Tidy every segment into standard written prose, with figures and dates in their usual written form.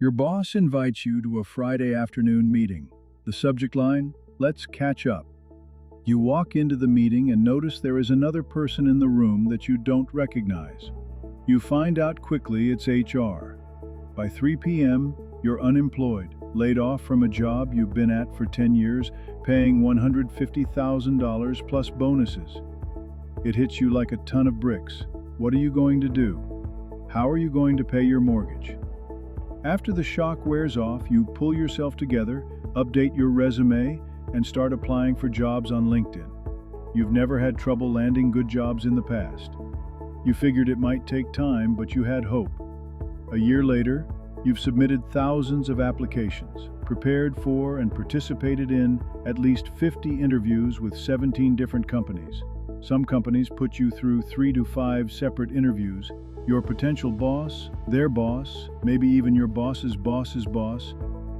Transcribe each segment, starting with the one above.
Your boss invites you to a Friday afternoon meeting. The subject line, "Let's catch up." You walk into the meeting and notice there is another person in the room that you don't recognize. You find out quickly it's HR. By 3 p.m., you're unemployed, laid off from a job you've been at for 10 years, paying $150,000 plus bonuses. It hits you like a ton of bricks. What are you going to do? How are you going to pay your mortgage? After the shock wears off, you pull yourself together, update your resume, and start applying for jobs on LinkedIn. You've never had trouble landing good jobs in the past. You figured it might take time, but you had hope. A year later, you've submitted thousands of applications, prepared for and participated in at least 50 interviews with 17 different companies. Some companies put you through 3 to 5 separate interviews. Your potential boss, their boss, maybe even your boss's boss's boss,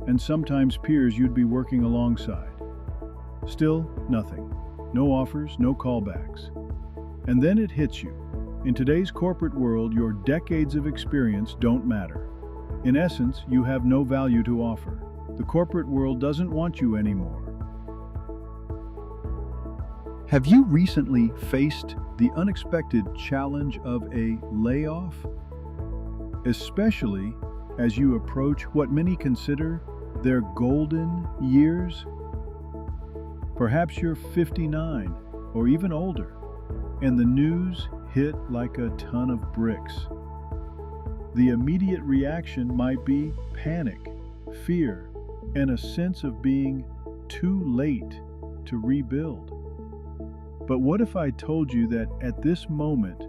and sometimes peers you'd be working alongside. Still, nothing. No offers, no callbacks. And then it hits you. In today's corporate world, your decades of experience don't matter. In essence, you have no value to offer. The corporate world doesn't want you anymore. Have you recently faced the unexpected challenge of a layoff? Especially as you approach what many consider their golden years? Perhaps you're 59 or even older, and the news hit like a ton of bricks. The immediate reaction might be panic, fear, and a sense of being too late to rebuild. But what if I told you that at this moment,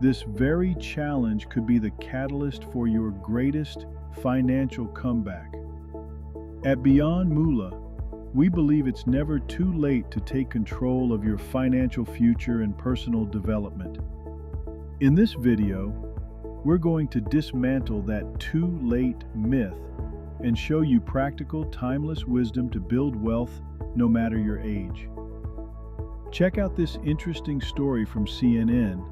this very challenge could be the catalyst for your greatest financial comeback? At Beyond Moolah, we believe it's never too late to take control of your financial future and personal development. In this video, we're going to dismantle that too late myth and show you practical, timeless wisdom to build wealth no matter your age. Check out this interesting story from CNN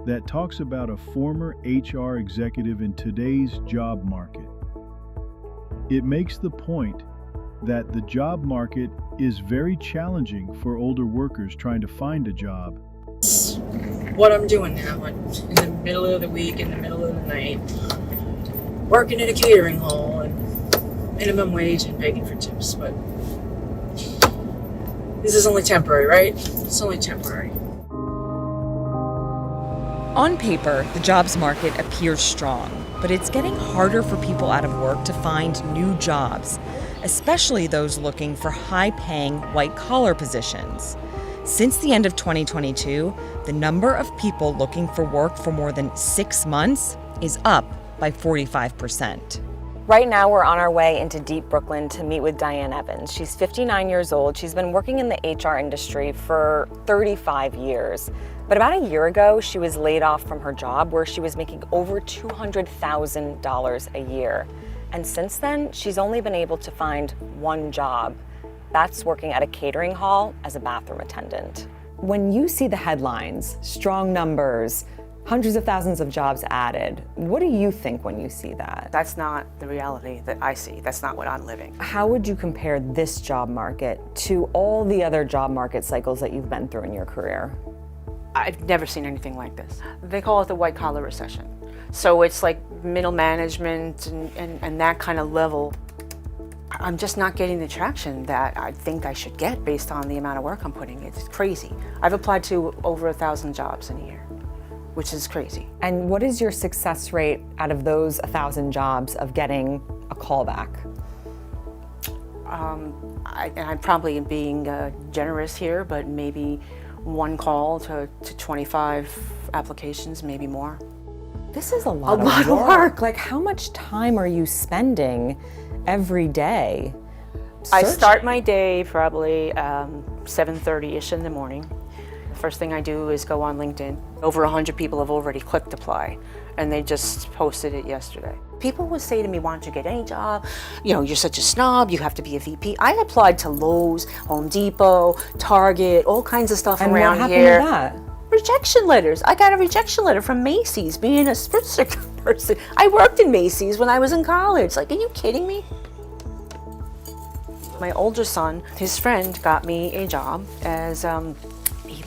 that talks about a former HR executive in today's job market. It makes the point that the job market is very challenging for older workers trying to find a job. What I'm doing now, in the middle of the week, in the middle of the night, working in a catering hall and minimum wage and begging for tips, but this is only temporary, right? It's only temporary. On paper, the jobs market appears strong, but it's getting harder for people out of work to find new jobs, especially those looking for high-paying, white-collar positions. Since the end of 2022, the number of people looking for work for more than 6 months is up by 45%. Right now, we're on our way into deep Brooklyn to meet with Diane Evans. She's 59 years old. She's been working in the HR industry for 35 years. But about a year ago, she was laid off from her job where she was making over $200,000 a year. And since then, she's only been able to find one job. That's working at a catering hall as a bathroom attendant. When you see the headlines, strong numbers, hundreds of thousands of jobs added, what do you think when you see that? That's not the reality that I see. That's not what I'm living. How would you compare this job market to all the other job market cycles that you've been through in your career? I've never seen anything like this. They call it the white collar recession. So it's like middle management and that kind of level. I'm just not getting the traction that I think I should get based on the amount of work I'm putting in. It's crazy. I've applied to over 1,000 jobs in a year, which is crazy. And what is your success rate out of those 1,000 jobs of getting a callback? I'm probably being generous here, but maybe one call to 25 applications, maybe more. This is a lot of work. Like, how much time are you spending every day searching? I start my day probably 7:30-ish in the morning. The first thing I do is go on LinkedIn. Over 100 people have already clicked apply, and they just posted it yesterday. People would say to me, why don't you get any job? You know, you're such a snob, you have to be a VP. I applied to Lowe's, Home Depot, Target, all kinds of stuff around here. And what happened to that? Rejection letters. I got a rejection letter from Macy's being a spritzer. person. I worked in Macy's when I was in college. Like, are you kidding me? My older son, his friend got me a job as a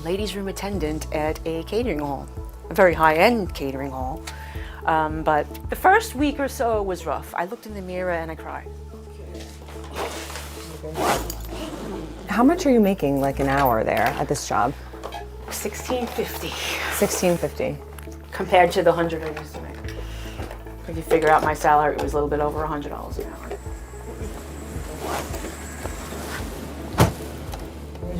ladies' room attendant at a catering hall, a very high-end catering hall. But the first week or so was rough. I looked in the mirror and I cried. How much are you making like an hour there at this job? $16.50 $16.50. compared to the $100 I used to make. If you figure out my salary, it was a little bit over $100 an hour.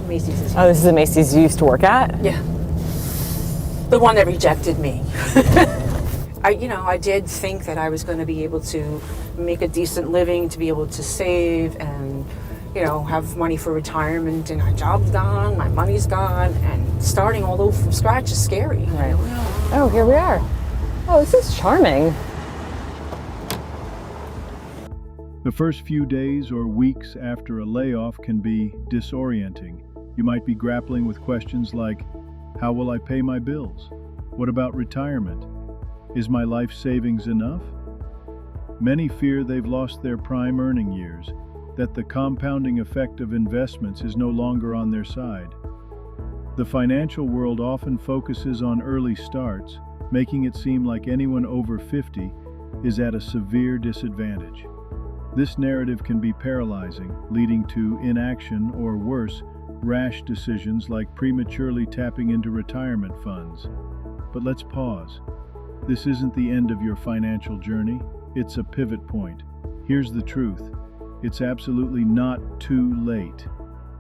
Macy's. Oh, this is the Macy's you used to work at? Yeah. The one that rejected me. I did think that I was going to be able to make a decent living, to be able to save and, have money for retirement, and my job's gone, my money's gone, and starting all over from scratch is scary. Right. Oh, here we are. Oh, this is charming. The first few days or weeks after a layoff can be disorienting. You might be grappling with questions like, how will I pay my bills? What about retirement? Is my life savings enough? Many fear they've lost their prime earning years, that the compounding effect of investments is no longer on their side. The financial world often focuses on early starts, making it seem like anyone over 50 is at a severe disadvantage. This narrative can be paralyzing, leading to inaction or worse, rash decisions like prematurely tapping into retirement funds. But let's pause. This isn't the end of your financial journey, it's a pivot point. Here's the truth. It's absolutely not too late.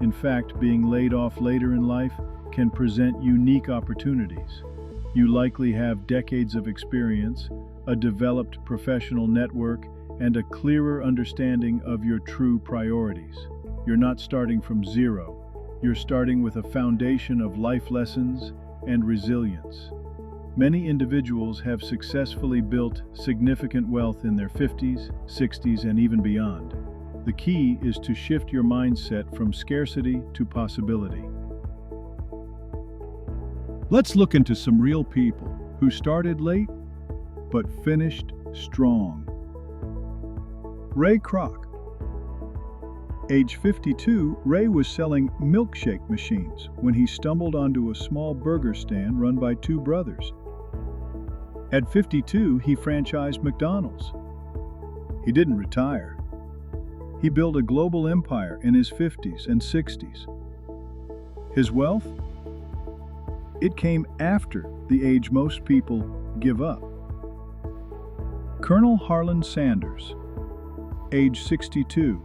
In fact, being laid off later in life can present unique opportunities. You likely have decades of experience, a developed professional network, and a clearer understanding of your true priorities. You're not starting from zero. You're starting with a foundation of life lessons and resilience. Many individuals have successfully built significant wealth in their 50s, 60s, and even beyond. The key is to shift your mindset from scarcity to possibility. Let's look into some real people who started late but finished strong. Ray Kroc. Age 52, Ray was selling milkshake machines when he stumbled onto a small burger stand run by two brothers. At 52, he franchised McDonald's. He didn't retire. He built a global empire in his 50s and 60s. His wealth? It came after the age most people give up. Colonel Harlan Sanders, age 62.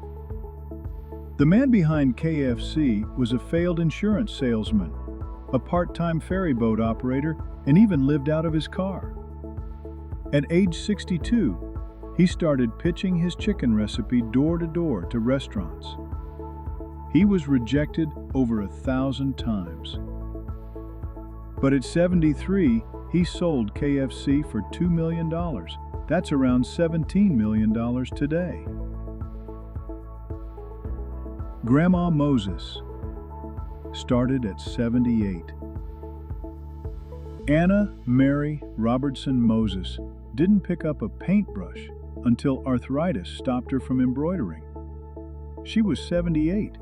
The man behind KFC was a failed insurance salesman, a part-time ferry boat operator, and even lived out of his car. At age 62, he started pitching his chicken recipe door to door to restaurants. He was rejected over 1,000 times. But at 73, he sold KFC for $2 million. That's around $17 million today. Grandma Moses started at 78. Anna Mary Robertson Moses didn't pick up a paintbrush until arthritis stopped her from embroidering. She was 78.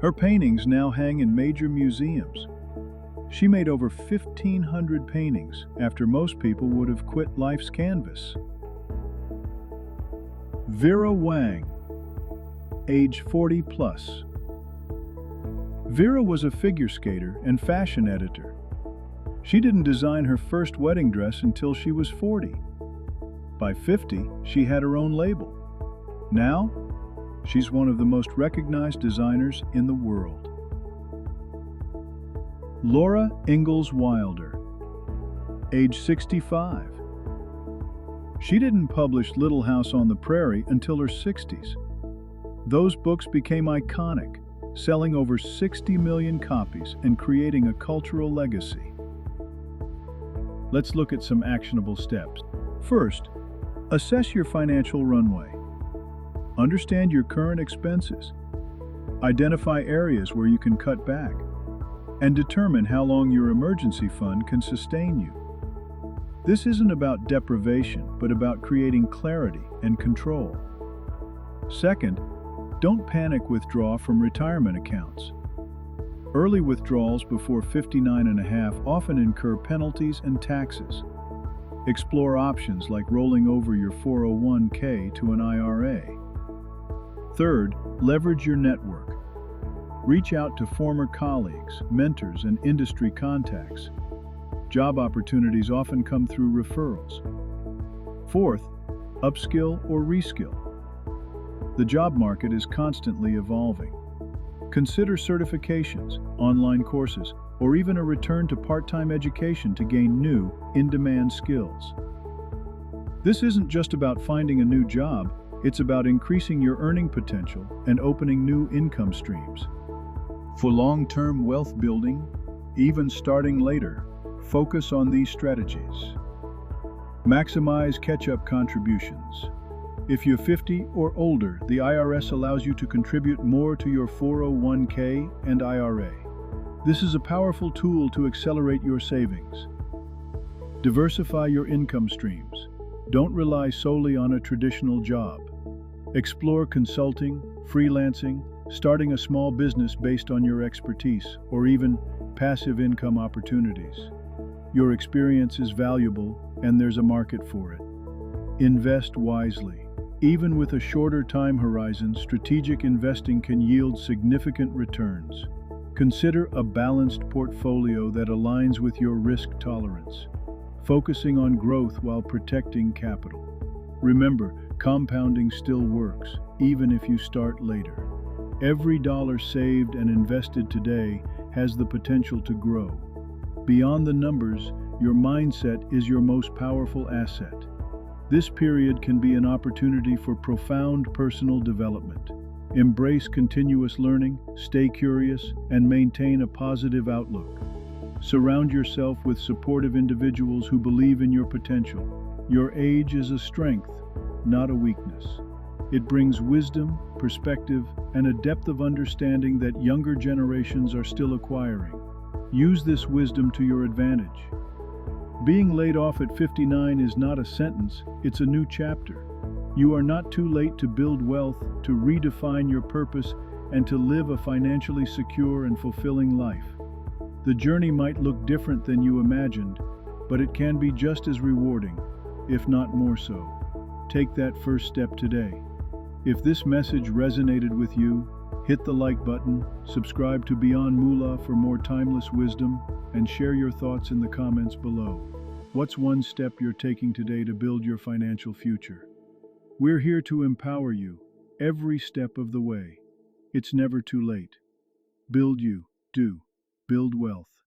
Her paintings now hang in major museums. She made over 1,500 paintings after most people would have quit life's canvas. Vera Wang, age 40 plus. Vera was a figure skater and fashion editor. She didn't design her first wedding dress until she was 40. By 50, she had her own label. Now, she's one of the most recognized designers in the world. Laura Ingalls Wilder, age 65. She didn't publish Little House on the Prairie until her 60s. Those books became iconic, selling over 60 million copies and creating a cultural legacy. Let's look at some actionable steps. First, assess your financial runway. Understand your current expenses. Identify areas where you can cut back, and determine how long your emergency fund can sustain you. This isn't about deprivation, but about creating clarity and control. Second, don't panic withdraw from retirement accounts. Early withdrawals before 59 and a half often incur penalties and taxes. Explore options like rolling over your 401k to an IRA. Third, leverage your network. Reach out to former colleagues, mentors, and industry contacts. Job opportunities often come through referrals. Fourth, upskill or reskill. The job market is constantly evolving. Consider certifications, online courses, or even a return to part-time education to gain new, in-demand skills. This isn't just about finding a new job, it's about increasing your earning potential and opening new income streams. For long-term wealth building, even starting later, focus on these strategies. Maximize catch-up contributions. If you're 50 or older, the IRS allows you to contribute more to your 401k and IRA. This is a powerful tool to accelerate your savings. Diversify your income streams. Don't rely solely on a traditional job. Explore consulting, freelancing, starting a small business based on your expertise, or even passive income opportunities. Your experience is valuable, and there's a market for it. Invest wisely. Even with a shorter time horizon, strategic investing can yield significant returns. Consider a balanced portfolio that aligns with your risk tolerance, focusing on growth while protecting capital. Remember, compounding still works, even if you start later. Every dollar saved and invested today has the potential to grow. Beyond the numbers, your mindset is your most powerful asset. This period can be an opportunity for profound personal development. Embrace continuous learning, stay curious, and maintain a positive outlook. Surround yourself with supportive individuals who believe in your potential. Your age is a strength, not a weakness. It brings wisdom, perspective, and a depth of understanding that younger generations are still acquiring. Use this wisdom to your advantage. Being laid off at 59 is not a sentence, it's a new chapter. You are not too late to build wealth, to redefine your purpose, and to live a financially secure and fulfilling life. The journey might look different than you imagined, but it can be just as rewarding, if not more so. Take that first step today. If this message resonated with you, hit the like button, subscribe to Beyond Moolah for more timeless wisdom, and share your thoughts in the comments below. What's one step you're taking today to build your financial future? We're here to empower you every step of the way. It's never too late. Build wealth.